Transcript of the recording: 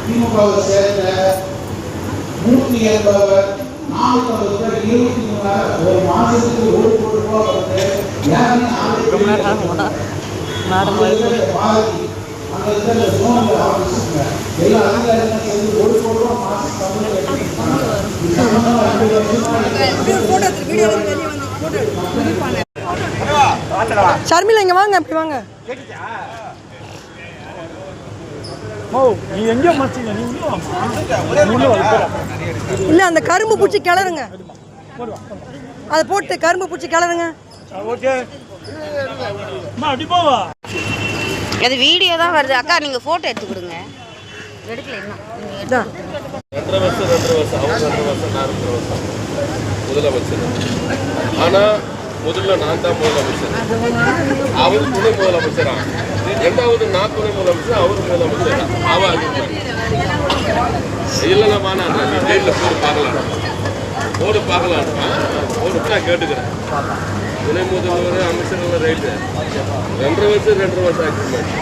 திமுகவை சேர்ந்த மூர்த்தி என்பவர் 423 ஒரு மாதத்துக்கு ஷர்மிளா இங்க வாங்க, அப்படி வாங்க. இல்ல அந்த கரும்பு பூச்சி கிளறுங்க, அதை போட்டு கரும்பு பூச்சி கிளறுங்க. அது வீடியோ தான் வருது அக்கா, நீங்க போட்டோ எடுத்து கொடுங்க. எடுக்கல இன்னும். 2 வருஷம் அவங்க 2 வருஷம் நான் 2 வருஷம் முதலமைச்சர். ஆனால் முதல்ல நான் தான் முதலமைச்சர், அவர் துணை முதலமைச்சரா. 2வது நான் துணை முதலமைச்சர், அவர் முதலமைச்சர். அவன் இல்லைன்னா நான் ஜெயிலில் போடு பார்க்கலாம் நான் கேட்டுக்கிறேன். துணை முதல்வர் அமைச்சர்கள் ரைட்டு 2 வருஷம் ஆக்சிடென்ட்